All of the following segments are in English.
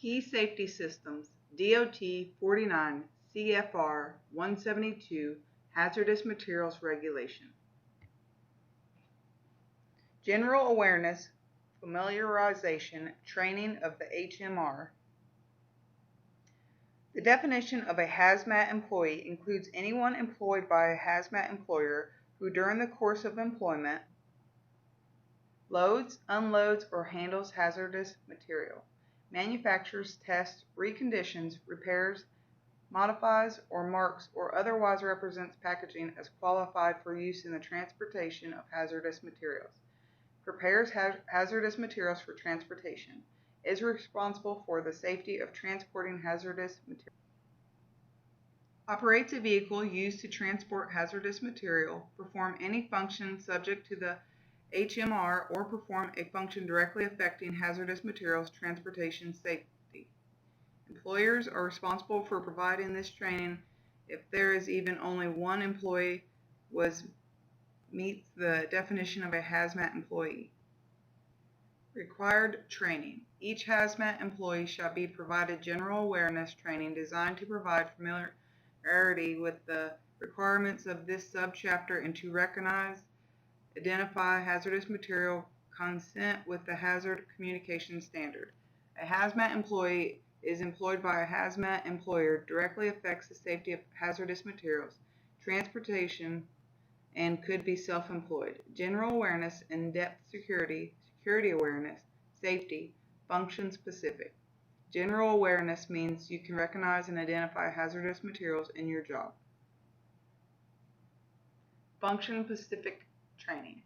Key Safety Systems, DOT 49 CFR 172 Hazardous Materials Regulation. General awareness, familiarization, training of the HMR. The definition of a HazMat employee includes anyone employed by a HazMat employer who during the course of employment loads, unloads, or handles hazardous material, manufactures, tests, reconditions, repairs, modifies, or marks, or otherwise represents packaging as qualified for use in the transportation of hazardous materials, prepares hazardous materials for transportation, is responsible for the safety of transporting hazardous materials, operates a vehicle used to transport hazardous material, perform any function subject to the HMR, or perform a function directly affecting hazardous materials transportation safety. Employers are responsible for providing this training if there is even only one employee meets the definition of a HazMat employee. Required training. Each HazMat employee shall be provided general awareness training designed to provide familiarity with the requirements of this subchapter and to recognize, identify hazardous material consistent with the Hazard Communication Standard. A HazMat employee is employed by a HazMat employer directly affects the safety of hazardous materials, transportation, and could be self-employed. General awareness, in-depth security, security awareness, safety, function specific. General awareness means you can recognize and identify hazardous materials in your job. Function specific training.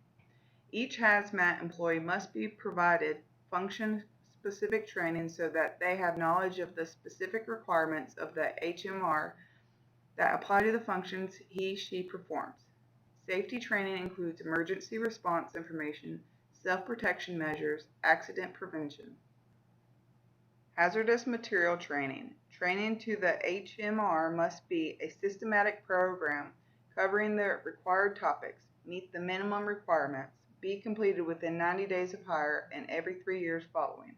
Each HazMat employee must be provided function-specific training so that they have knowledge of the specific requirements of the HMR that apply to the functions he/she performs. Safety training includes emergency response information, self-protection measures, accident prevention. Hazardous material training. Training to the HMR must be a systematic program covering the required topics, meet the minimum requirements, be completed within 90 days of hire and every 3 years following.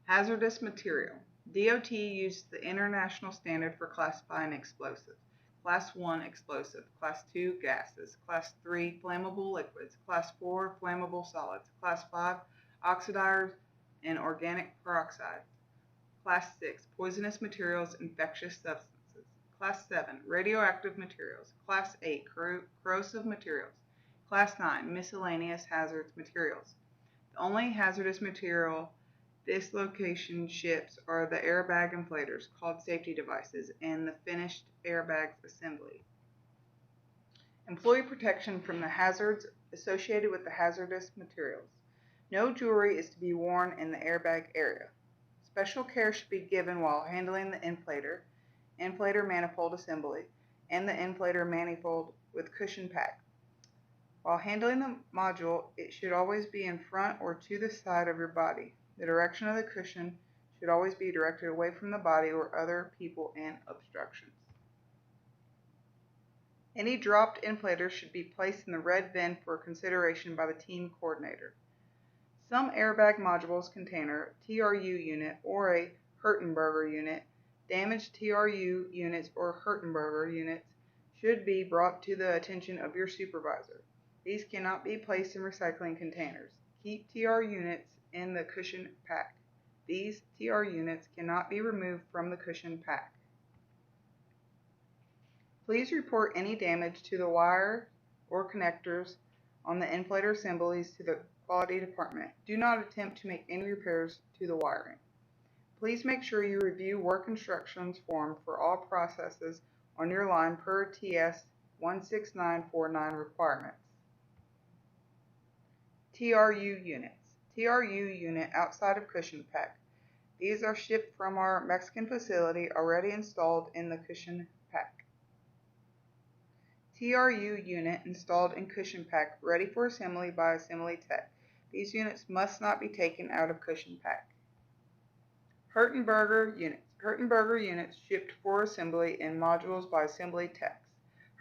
Hazardous material. DOT used the international standard for classifying explosives. Class 1 explosive, Class 2 gases, Class 3 flammable liquids, Class 4 flammable solids, Class 5 oxidizers and organic peroxide, Class 6 poisonous materials, infectious substances, Class 7 radioactive materials, Class 8 corrosive materials, Class 9 miscellaneous hazardous materials. The only hazardous material dislocation ships are the airbag inflators, called safety devices, and the finished airbags assembly. Employee protection from the hazards associated with the hazardous materials. No jewelry is to be worn in the airbag area. Special care should be given while handling the inflator manifold assembly, and the inflator manifold with cushion pack. While handling the module, it should always be in front or to the side of your body. The direction of the cushion should always be directed away from the body or other people and obstructions. Any dropped inflators should be placed in the red bin for consideration by the team coordinator. Some airbag modules contain a TRU unit or a Hertenberger unit. Damaged TRU units or Hertenberger units should be brought to the attention of your supervisor. These cannot be placed in recycling containers. Keep TR units in the cushion pack. These TR units cannot be removed from the cushion pack. Please report any damage to the wire or connectors on the inflator assemblies to the quality department. Do not attempt to make any repairs to the wiring. Please make sure you review work instructions form for all processes on your line per TS 16949 requirements. TRU units. TRU unit outside of cushion pack. These are shipped from our Mexican facility already installed in the cushion pack. TRU unit installed in cushion pack ready for assembly by assembly tech. These units must not be taken out of cushion pack. Hertenberger units. Hertenberger units shipped for assembly in modules by assembly techs.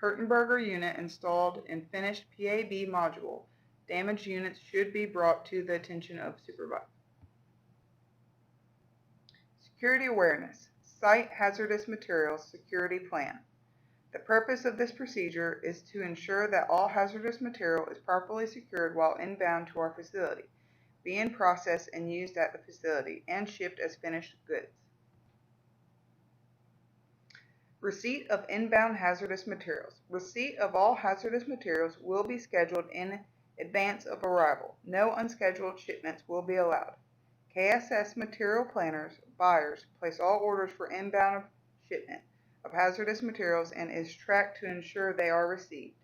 Hertenberger unit installed in finished PAB module. Damaged units should be brought to the attention of supervisor. Security awareness. Site hazardous materials security plan. The purpose of this procedure is to ensure that all hazardous material is properly secured while inbound to our facility, being processed and used at the facility, and shipped as finished goods. Receipt of inbound hazardous materials. Receipt of all hazardous materials will be scheduled in advance of arrival. No unscheduled shipments will be allowed. KSS material planners, buyers, place all orders for inbound shipment of hazardous materials and is tracked to ensure they are received.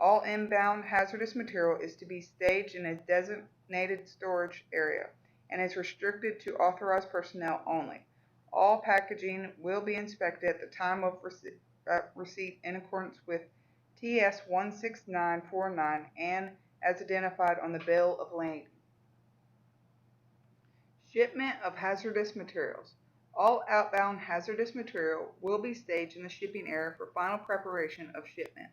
All inbound hazardous material is to be staged in a designated storage area and is restricted to authorized personnel only. All packaging will be inspected at the time of receipt in accordance with TS 16949 and as identified on the bill of lading. Shipment of hazardous materials. All outbound hazardous material will be staged in the shipping area for final preparation of shipment.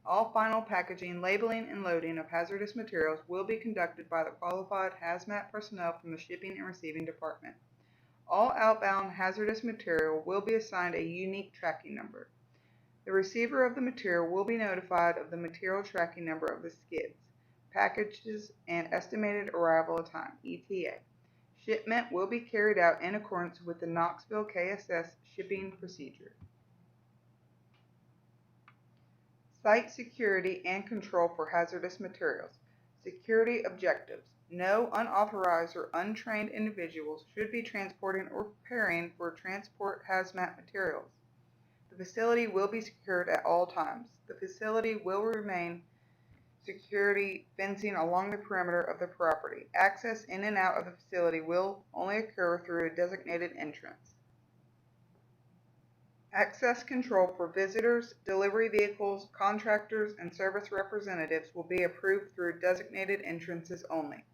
All final packaging, labeling, and loading of hazardous materials will be conducted by the qualified HazMat personnel from the shipping and receiving department. All outbound hazardous material will be assigned a unique tracking number. The receiver of the material will be notified of the material tracking number of the skids, packages, and estimated arrival time, ETA. Shipment will be carried out in accordance with the Knoxville KSS shipping procedure. Site security and control for hazardous materials. Security objectives. No unauthorized or untrained individuals should be transporting or preparing for transport hazmat materials. The facility will be secured at all times. The facility will remain security fencing along the perimeter of the property. Access in and out of the facility will only occur through a designated entrance. Access control for visitors, delivery vehicles, contractors, and service representatives will be approved through designated entrances only.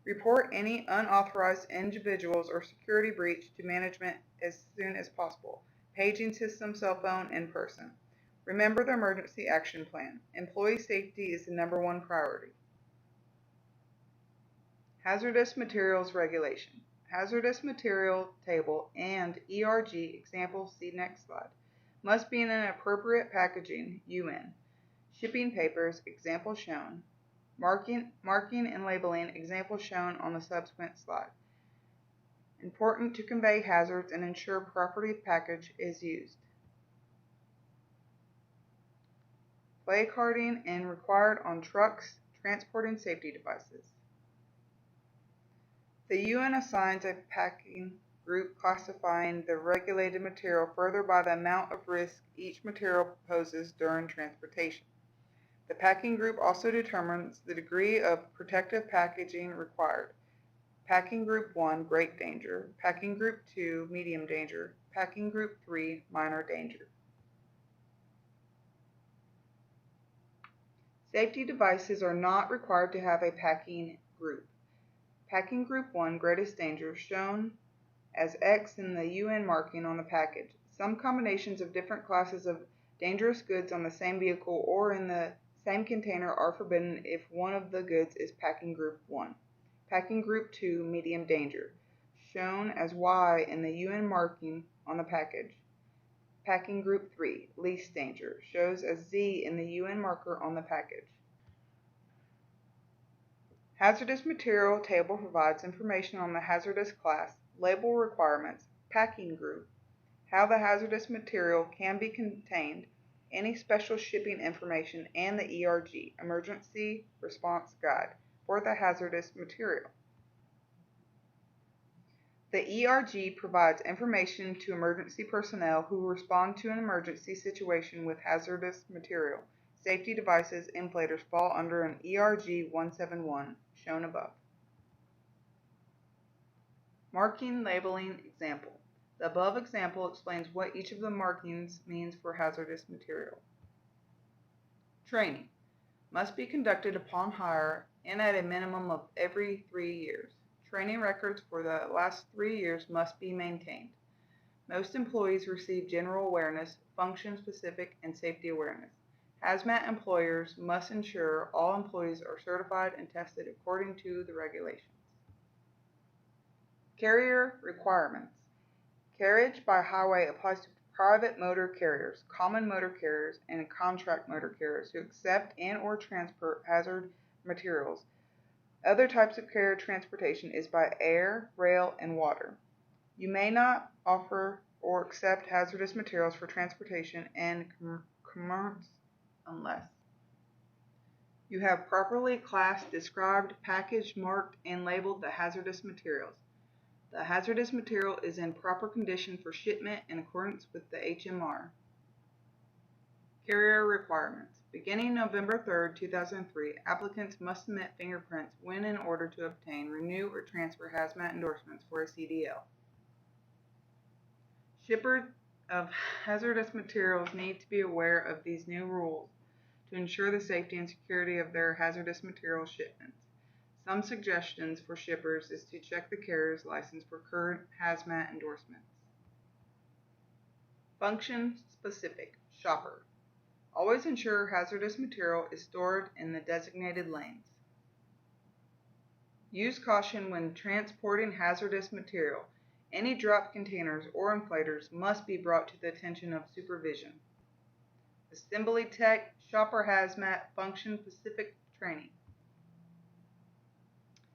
Report any unauthorized individuals or security breach to management as soon as possible. Paging system, cell phone, in person. Remember the emergency action plan. Employee safety is the #1 priority. Hazardous materials regulation. Hazardous material table and ERG example, see next slide, must be in an appropriate packaging, UN. Shipping papers, example shown. Marking and labeling, example shown on the subsequent slide. Important to convey hazards and ensure property package is used. Placarding and required on trucks transporting safety devices. The UN assigns a packing group classifying the regulated material further by the amount of risk each material poses during transportation. The packing group also determines the degree of protective packaging required. Packing Group 1, great danger. Packing Group 2, medium danger. Packing Group 3, minor danger. Safety devices are not required to have a packing group. Packing Group 1, greatest danger, shown as X in the UN marking on the package. Some combinations of different classes of dangerous goods on the same vehicle or in the same container are forbidden if one of the goods is Packing Group 1. Packing Group 2, medium danger, shown as Y in the UN marking on the package. Packing Group 3, least danger, shows as Z in the UN marker on the package. Hazardous material table provides information on the hazardous class, label requirements, packing group, how the hazardous material can be contained, any special shipping information, and the ERG, Emergency Response Guide, for the hazardous material. The ERG provides information to emergency personnel who respond to an emergency situation with hazardous material. Safety devices inflators fall under an ERG 171, shown above. Marking, labeling, example. The above example explains what each of the markings means for hazardous material. Training must be conducted upon hire and at a minimum of every 3 years. Training records for the last 3 years must be maintained. Most employees receive general awareness, function-specific, and safety awareness. HazMat employers must ensure all employees are certified and tested according to the regulations. Carrier requirements. Carriage by highway applies to private motor carriers, common motor carriers, and contract motor carriers who accept and/or transport hazard materials. Other types of carrier transportation is by air, rail, and water. You may not offer or accept hazardous materials for transportation and commerce unless you have properly classed, described, packaged, marked, and labeled the hazardous materials. The hazardous material is in proper condition for shipment in accordance with the HMR. Carrier requirements. Beginning November 3, 2003, applicants must submit fingerprints when in order to obtain, renew, or transfer HazMat endorsements for a CDL. Shippers of hazardous materials need to be aware of these new rules to ensure the safety and security of their hazardous material shipments. Some suggestions for shippers is to check the carrier's license for current HazMat endorsements. Function specific. Shopper. Always ensure hazardous material is stored in the designated lanes. Use caution when transporting hazardous material. Any dropped containers or inflators must be brought to the attention of supervision. Assembly Tech Shopper HazMat Function Specific Training.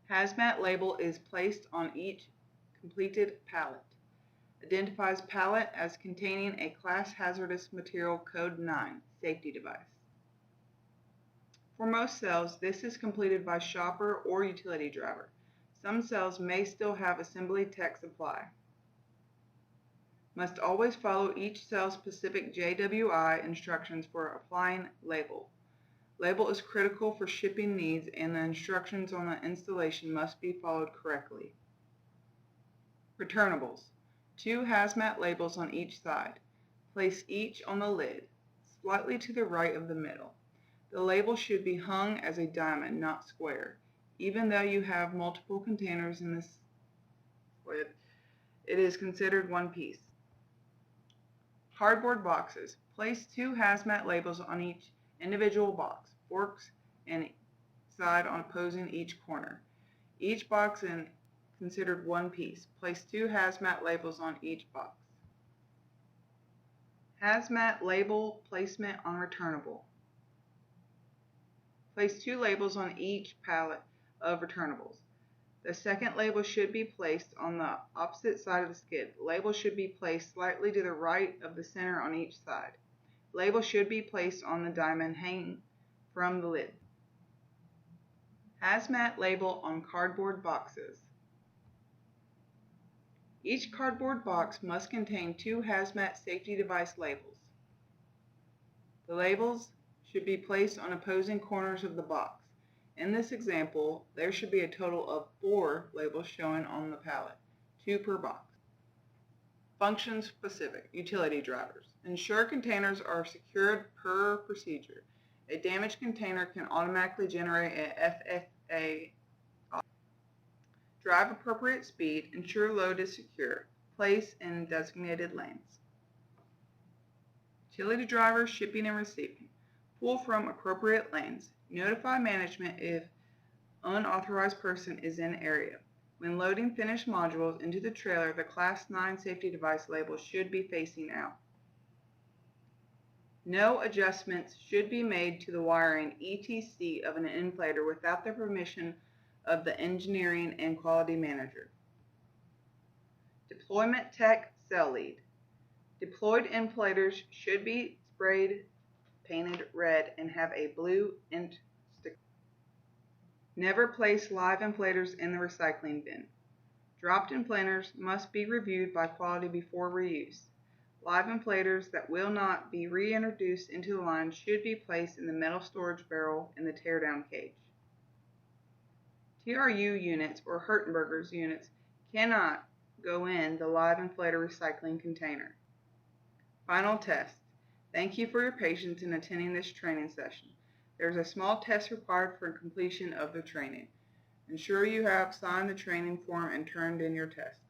HazMat label is placed on each completed pallet. Identifies pallet as containing a Class Hazardous Material Code 9 safety device. For most cells, this is completed by shopper or utility driver. Some cells may still have assembly tech supply. Must always follow each cell's specific JWI instructions for applying label. Label is critical for shipping needs and the instructions on the installation must be followed correctly. Returnables. 2 HazMat labels on each side. Place each on the lid, slightly to the right of the middle. The label should be hung as a diamond, not square. Even though you have multiple containers in this lid, it is considered one piece. Cardboard boxes. Place 2 HazMat labels on each individual box, forks and side on opposing each corner. Each box is considered one piece. Place 2 HazMat labels on each box. HazMat label placement on returnable. Place 2 labels on each pallet of returnables. The second label should be placed on the opposite side of the skid. Label should be placed slightly to the right of the center on each side. Label should be placed on the diamond hanging from the lid. HazMat label on cardboard boxes. Each cardboard box must contain 2 HazMat safety device labels. The labels should be placed on opposing corners of the box. In this example, there should be a total of 4 labels shown on the pallet, 2 per box. Function specific. Utility drivers. Ensure containers are secured per procedure. A damaged container can automatically generate a FFA. Drive appropriate speed. Ensure load is secure. Place in designated lanes. Utility drivers shipping and receiving. Pull from appropriate lanes. Notify management if unauthorized person is in area. When loading finished modules into the trailer, the Class 9 safety device label should be facing out. No adjustments should be made to the wiring etc. of an inflator without the permission of the engineering and quality manager. Deployment Tech Cell Lead. Deployed inflators should be sprayed, painted red, and have a blue int sticker. Never place live inflators in the recycling bin. Dropped inflators must be reviewed by quality before reuse. Live inflators that will not be reintroduced into the line should be placed in the metal storage barrel in the teardown cage. TRU units or Hurtenberger's units cannot go in the live inflator recycling container. Final test. Thank you for your patience in attending this training session. There is a small test required for completion of the training. Ensure you have signed the training form and turned in your test.